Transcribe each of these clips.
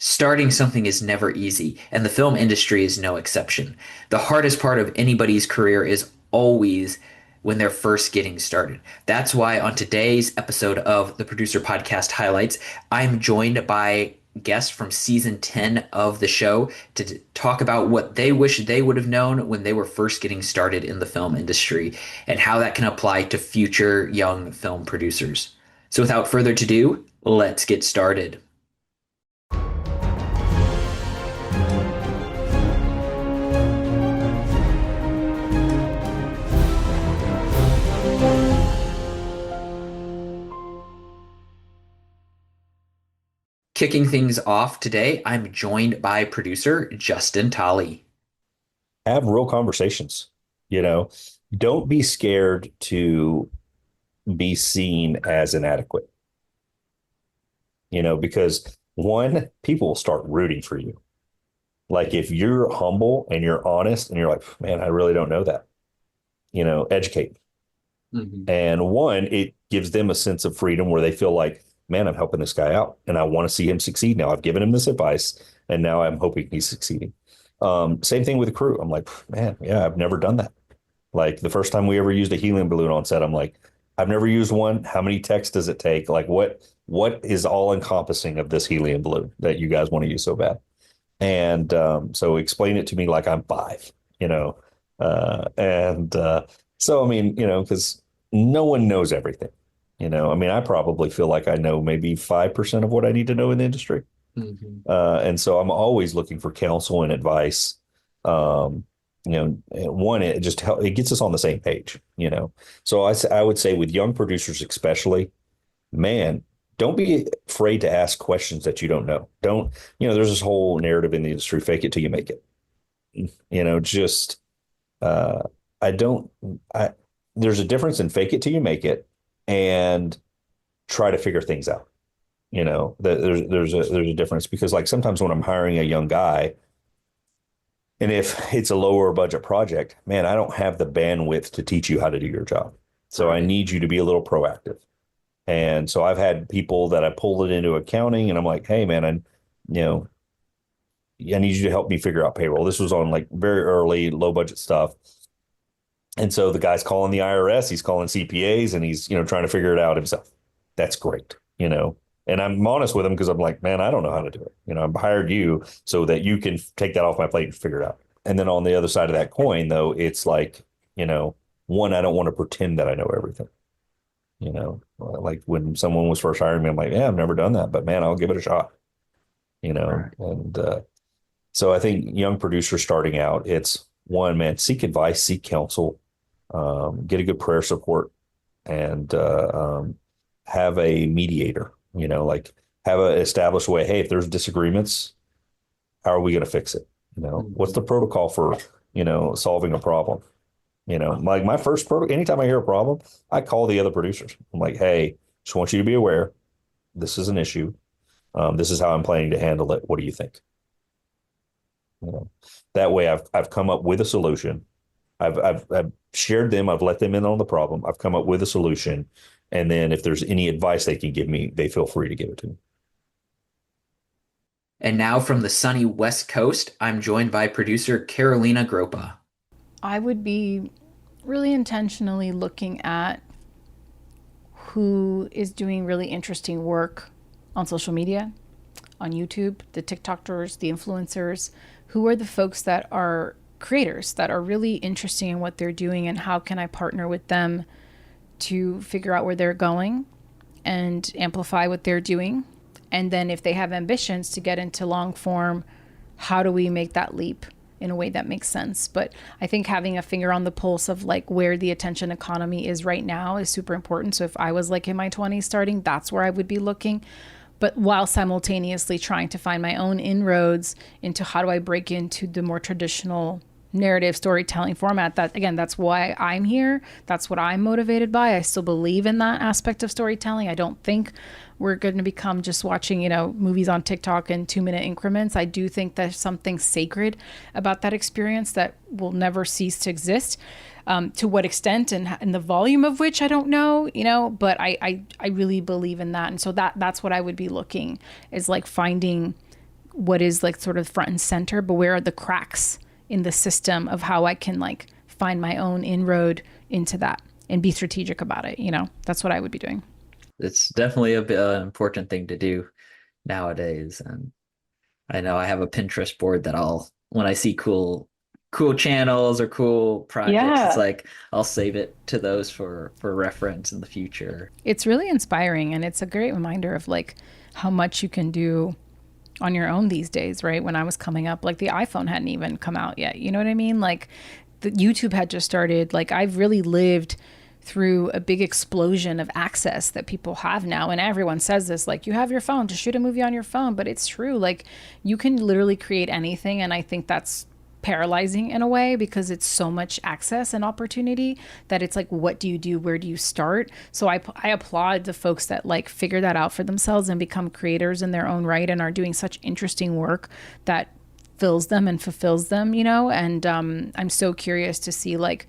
Starting something is never easy, and the film industry is no exception. The hardest part of anybody's career is always when they're first getting started. That's why on today's episode of the Producer Podcast Highlights, I'm joined by guests from season 10 of the show to talk about what they wish they would have known when they were first getting started in the film industry and how that can apply to future young film producers. So without further ado, let's get started. Kicking things off today, I'm joined by producer Justin Tolley. Have real conversations. You know, don't be scared to be seen as inadequate, because one, people will start rooting for you. Like if you're humble and you're honest and you're like, man, I really don't know that, educate. Mhm. And one, it gives them a sense of freedom where they feel like, man, I'm helping this guy out and I want to see him succeed. Now I've given him this advice and now I'm hoping he's succeeding. Same thing with the crew. I'm like, man, yeah, I've never done that. Like the first time we ever used a helium balloon on set, I'm like, I've never used one. How many texts does it take? Like what is all encompassing of this helium balloon that you guys want to use so bad? And so explain it to me like I'm five, you know. And so I mean, because no one knows everything. I mean, I probably feel like I know maybe 5% of what I need to know in the industry. Mhm. And so I'm always looking for counsel and advice. Um, one, it gets us on the same page. So I would say with young producers, especially, man, don't be afraid to ask questions that you don't know. Don't, there's this whole narrative in the industry, fake it till you make it. Just, uh, I don't, I, there's a difference in fake it till you make it and try to figure things out. There's a difference because like sometimes when I'm hiring a young guy, and if it's a lower budget project, man, I don't have the bandwidth to teach you how to do your job. So I Right. need you to be a little proactive. And so I've had people that I pulled it into accounting and I'm like, hey man, you know, I need you to help me figure out payroll. This was on like very early, low budget stuff. And so the guy's calling the IRS, he's calling CPAs and he's, trying to figure it out himself. That's great. And I'm honest with him because I'm like, man, I don't know how to do it. I've hired you so that you can take that off my plate and figure it out. And then on the other side of that coin, though, it's like, one, I don't want to pretend that I know everything. Like when someone was first hiring me, I'm like, yeah, I've never done that, but man, I'll give it a shot. Right. And so I think young producers starting out, it's one, man, seek advice, seek counsel, get a good prayer support, and have a mediator. Like have a established way. Hey, if there's disagreements, how are we going to fix it? What's Mhm. the protocol for solving a problem? Like my first protocol. Anytime I hear a problem, I call the other producers. I'm like, hey, just want you to be aware, this is an issue. This is how I'm planning to handle it. What do you think? You know, that way I've come up with a solution. I've shared them. I've let them in on the problem. I've come up with a solution. And then if there's any advice they can give me, they feel free to give it to me. And now from the sunny West Coast, I'm joined by producer Carolina Gropa. I would be really intentionally looking at who is doing really interesting work on social media, on YouTube, the TikTokers, the influencers, who are the folks that are creators that are really interesting in what they're doing and how can I partner with them to figure out where they're going and amplify what they're doing. And then if they have ambitions to get into long form, how do we make that leap in a way that makes sense? But I think having a finger on the pulse of like where the attention economy is right now is super important. So if I was like in my 20s starting, that's where I would be looking. But while simultaneously trying to find my own inroads into how do I break into the more traditional narrative storytelling format. That again, that's why I'm here. That's what I'm motivated by. I still believe in that aspect of storytelling. I don't think we're going to become just watching, movies on TikTok in 2-minute increments. I do think there's something sacred about that experience that will never cease to exist. To what extent and the volume of which I don't know, but I really believe in that. And so that's what I would be looking is like finding what is like sort of front and center, but where are the cracks in the system of how I can like find my own inroad into that and be strategic about it. That's what I would be doing. It's definitely an important thing to do nowadays. And I know I have a Pinterest board that when I see cool channels or cool projects, it's Yeah. like I'll save it to those for reference in the future. It's really inspiring, and it's a great reminder of like how much you can do on your own these days, right? When I was coming up, like the iPhone hadn't even come out yet. You know what I mean? Like the YouTube had just started. Like I've really lived through a big explosion of access that people have now. And everyone says this, like, you have your phone to shoot a movie on your phone, but it's true. Like you can literally create anything. And I think that's paralyzing in a way because it's so much access and opportunity that it's like, what do you do? Where do you start? So I applaud the folks that like figure that out for themselves and become creators in their own right and are doing such interesting work that fills them and fulfills them, and I'm so curious to see like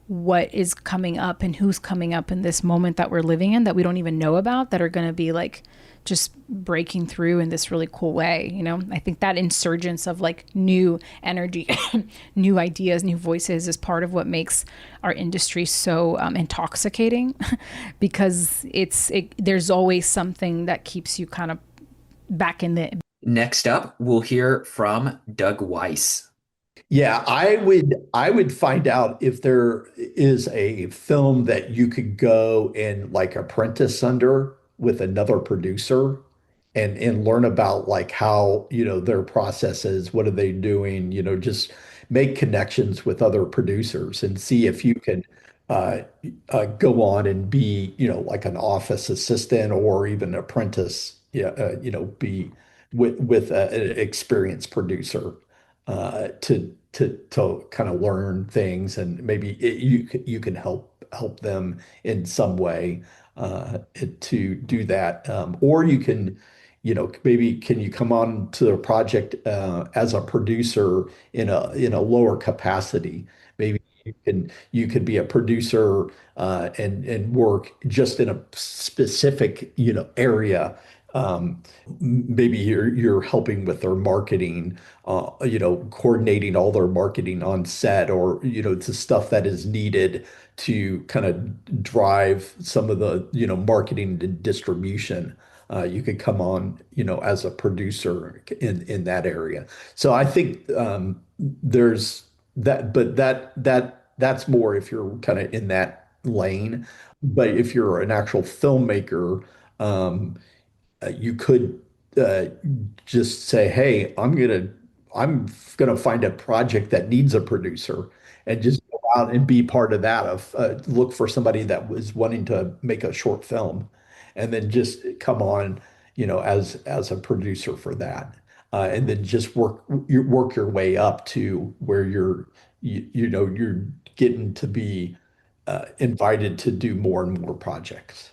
what is coming up and who's coming up in this moment that we're living in that we don't even know about that are going to be like just breaking through in this really cool way. I think that insurgence of like new energy, new ideas, new voices is part of what makes our industry so intoxicating because there's always something that keeps you kind of back in the. Next up, we'll hear from Doug Weiss. Yeah, I would find out if there is a film that you could go and like apprentice under with another producer and learn about like how, their processes, what are they doing, just make connections with other producers and see if you can uh, go on and be, like an office assistant or even apprentice, yeah, be with an experienced producer to kind of learn things and maybe you can help them in some way to do that or you can maybe can you come on to the project as a producer in a lower capacity maybe you could be a producer and work just in a specific area maybe you're helping with their marketing, coordinating all their marketing on set, or the stuff that is needed to kind of drive some of the marketing and distribution. You could come on, as a producer in that area. So I think there's that, but that's more if you're kind of in that lane. But if you're an actual filmmaker, um, you could uh, just say, "Hey, I'm gonna find a project that needs a producer, and just go out and be part of that. Of look for somebody that was wanting to make a short film, and then just come on, as a producer for that, and then just work your way up to where you're getting to be invited to do more and more projects."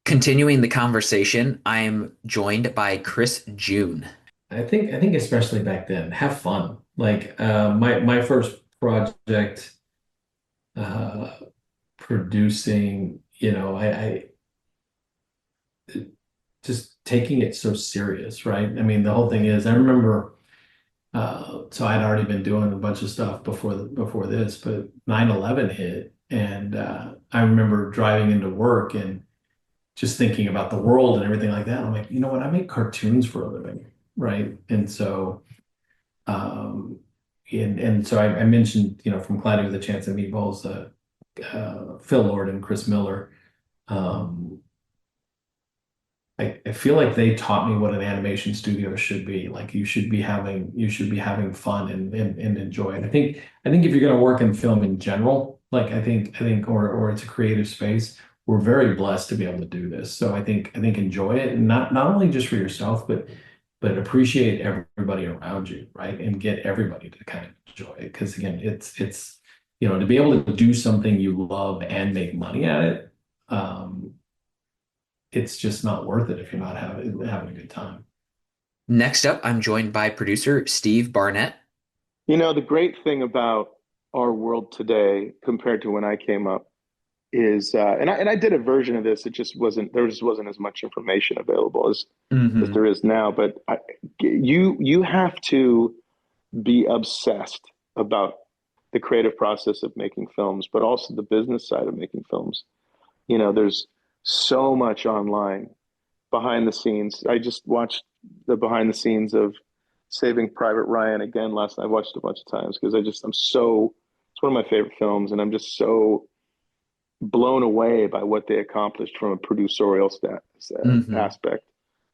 Continuing the conversation, I'm joined by Chris June. I think especially back then, have fun. Like my first project uh producing, I just taking it so serious, right? I mean, the whole thing is I remember so I'd already been doing a bunch of stuff before this, but 9/11 hit and I remember driving into work and just thinking about the world and everything like that. I'm like, you know what? I make cartoons for a living, right? And so, um, and so I mentioned, from Cloudy with a Chance of Meatballs, Phil Lord and Chris Miller. Um, I feel like they taught me what an animation studio should be. Like you should be having fun and enjoy it. I think if you're going to work in film in general, like I think or it's a creative space, we're very blessed to be able to do this. So I think enjoy it and not only just for yourself, but appreciate everybody around you, right? And get everybody to kind of enjoy it. Because again, it's to be able to do something you love and make money at it. It's just not worth it if you're not having a good time. Next up, I'm joined by producer Steve Barnett. The great thing about our world today compared to when I came up is and I did a version of this. It just wasn't there just wasn't as much information available as Hmm. there is now. But you have to be obsessed about the creative process of making films, but also the business side of making films. There's so much online behind the scenes. I just watched the behind the scenes of Saving Private Ryan again last night. I watched it a bunch of times because it's one of my favorite films, and I'm just so blown away by what they accomplished from a producerial Hmm. aspect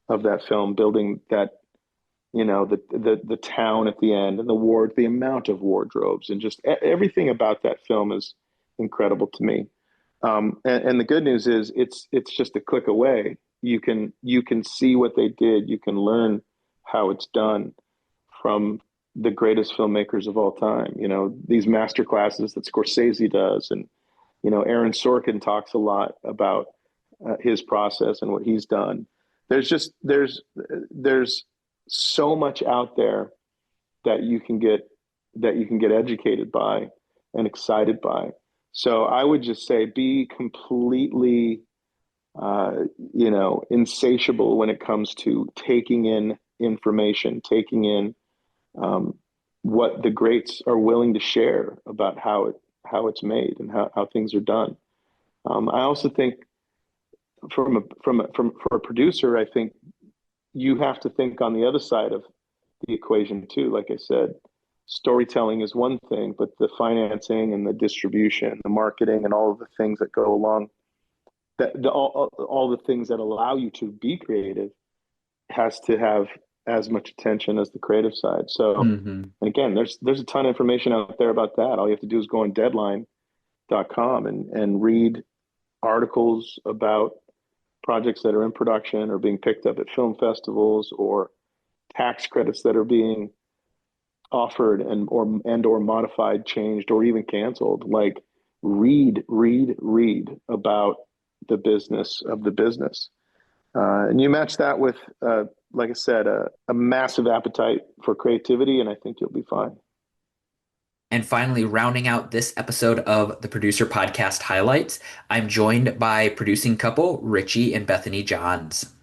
of that film, building that, the town at the end and the amount of wardrobes and just everything about that film is incredible to me. And the good news is it's just a click away. You can see what they did. You can learn how it's done from the greatest filmmakers of all time. These master classes that Scorsese does, and Aaron Sorkin talks a lot about his process and what he's done. There's so much out there that you can get educated by and excited by. So I would just say be completely insatiable when it comes to taking in information, taking in um, what the greats are willing to share about how it's made and how things are done. I also think for a producer, I think you have to think on the other side of the equation too. Like I said, storytelling is one thing, but the financing and the distribution, the marketing, and all of the things that go along all the things that allow you to be creative has to have as much attention as the creative side. So, Hmm. and again, there's a ton of information out there about that. All you have to do is go on deadline.com and read articles about projects that are in production or being picked up at film festivals, or tax credits that are being offered and or modified, changed, or even canceled. Like, read about the business of the business. And you match that with, like I said, a massive appetite for creativity, and I think you'll be fine. And finally, rounding out this episode of the Producer Podcast highlights, I'm joined by producing couple Richie and Bethany Johns.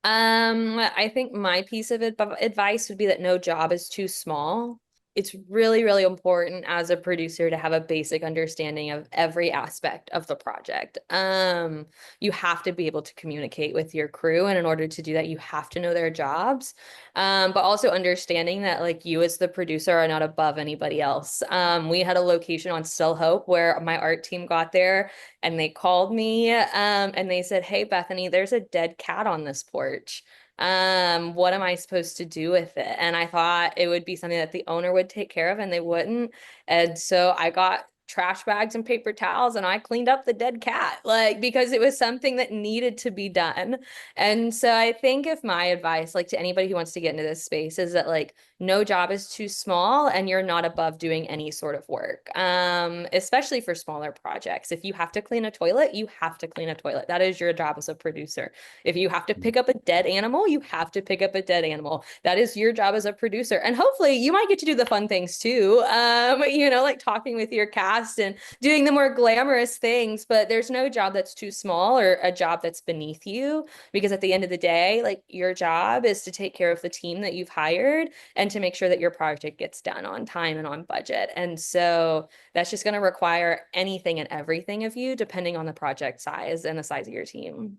I think my piece of advice would be that no job is too small. It's really, really important as a producer to have a basic understanding of every aspect of the project. You have to be able to communicate with your crew, and in order to do that, you have to know their jobs. But also understanding that like you as the producer are not above anybody else. We had a location on Still Hope where my art team got there and they called me and they said, "Hey, Bethany, there's a dead cat on this porch. What am I supposed to do with it?" And I thought it would be something that the owner would take care of, and they wouldn't. And so I got trash bags and paper towels and I cleaned up the dead cat, like, because it was something that needed to be done. And so I think if my advice, like to anybody who wants to get into this space, is that like no job is too small and you're not above doing any sort of work. Especially for smaller projects. If you have to clean a toilet, you have to clean a toilet. That is your job as a producer. If you have to pick up a dead animal, you have to pick up a dead animal. That is your job as a producer. And hopefully you might get to do the fun things too. Like talking with your cast and doing the more glamorous things, but there's no job that's too small or a job that's beneath you, because at the end of the day, like your job is to take care of the team that you've hired and to make sure that your project gets done on time and on budget. And so that's just going to require anything and everything of you, depending on the project size and the size of your team.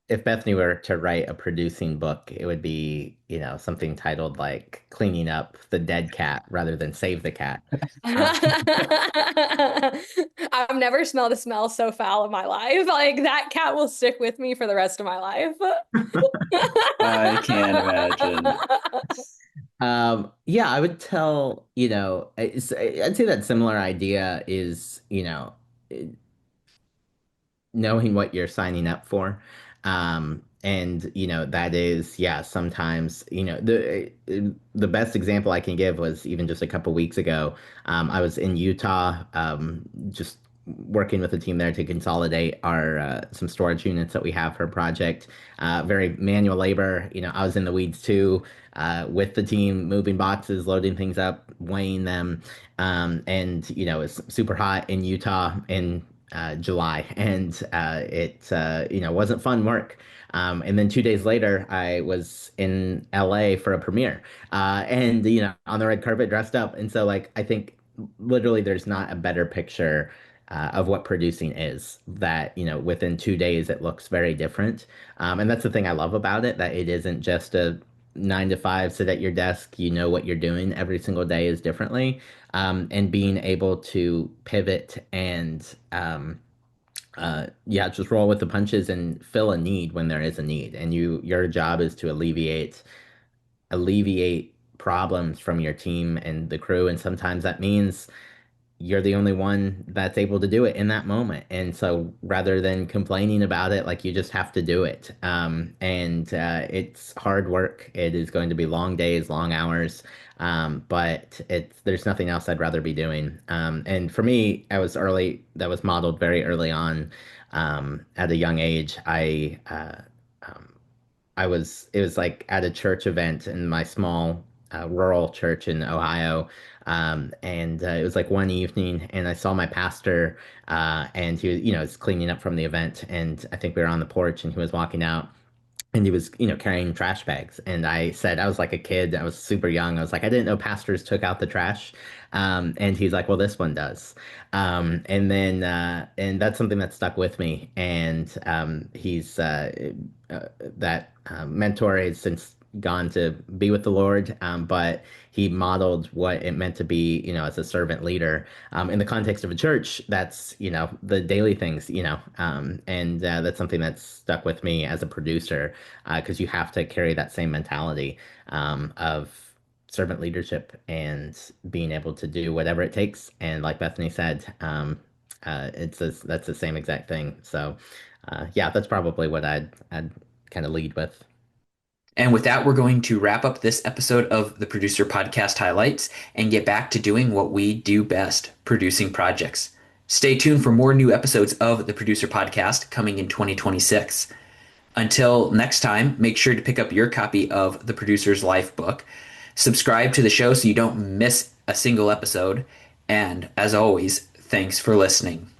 If Bethany were to write a producing book, it would be, something titled like Cleaning Up the Dead Cat rather than Save the Cat. Uh, I've never smelled a smell so foul in my life. Like that cat will stick with me for the rest of my life. I can't imagine. yeah, I would tell, I'd say that similar idea is, knowing what you're signing up for. And that is, yeah, sometimes, the best example I can give was even just a couple weeks ago. I was in Utah, just working with a team there to consolidate our some storage units that we have for a project. Very manual labor. I was in the weeds too, with the team, moving boxes, loading things up, weighing them. And it's super hot in Utah, and July, and wasn't fun work. And then 2 days later, I was in LA for a premiere, and on the red carpet, dressed up. And so, like, I think literally, there's not a better picture of what producing is. That within 2 days, it looks very different. And that's the thing I love about it, that it isn't just a 9 to 5, sit at your desk, what you're doing every single day is differently. And being able to pivot and yeah, just roll with the punches and fill a need when there is a need. And your job is to alleviate problems from your team and the crew. And sometimes that means you're the only one that's able to do it in that moment. And so rather than complaining about it, like, you just have to do it. And it's hard work. It is going to be long days, long hours. But there's nothing else I'd rather be doing. And for me, that was modeled very early on. At a young age, um, it was like at a church event in my small rural church in Ohio. And it was like one evening, and I saw my pastor, and he was, was cleaning up from the event. And I think we were on the porch, and he was walking out, and he was, carrying trash bags. And I was like a kid, I was super young. I was like, I didn't know pastors took out the trash. And he's like, well, this one does. And that's something that stuck with me. And he's that mentor has since gone to be with the Lord, but he modeled what it meant to be, as a servant leader, in the context of a church. That's, the daily things, and that's something that's stuck with me as a producer, because you have to carry that same mentality of servant leadership and being able to do whatever it takes. And like Bethany said, that's the same exact thing. So, yeah, that's probably what I'd kind of lead with. And with that, we're going to wrap up this episode of the Producer Podcast Highlights and get back to doing what we do best, producing projects. Stay tuned for more new episodes of the Producer Podcast coming in 2026. Until next time, make sure to pick up your copy of The Producer's Life book. Subscribe to the show so you don't miss a single episode. And as always, thanks for listening.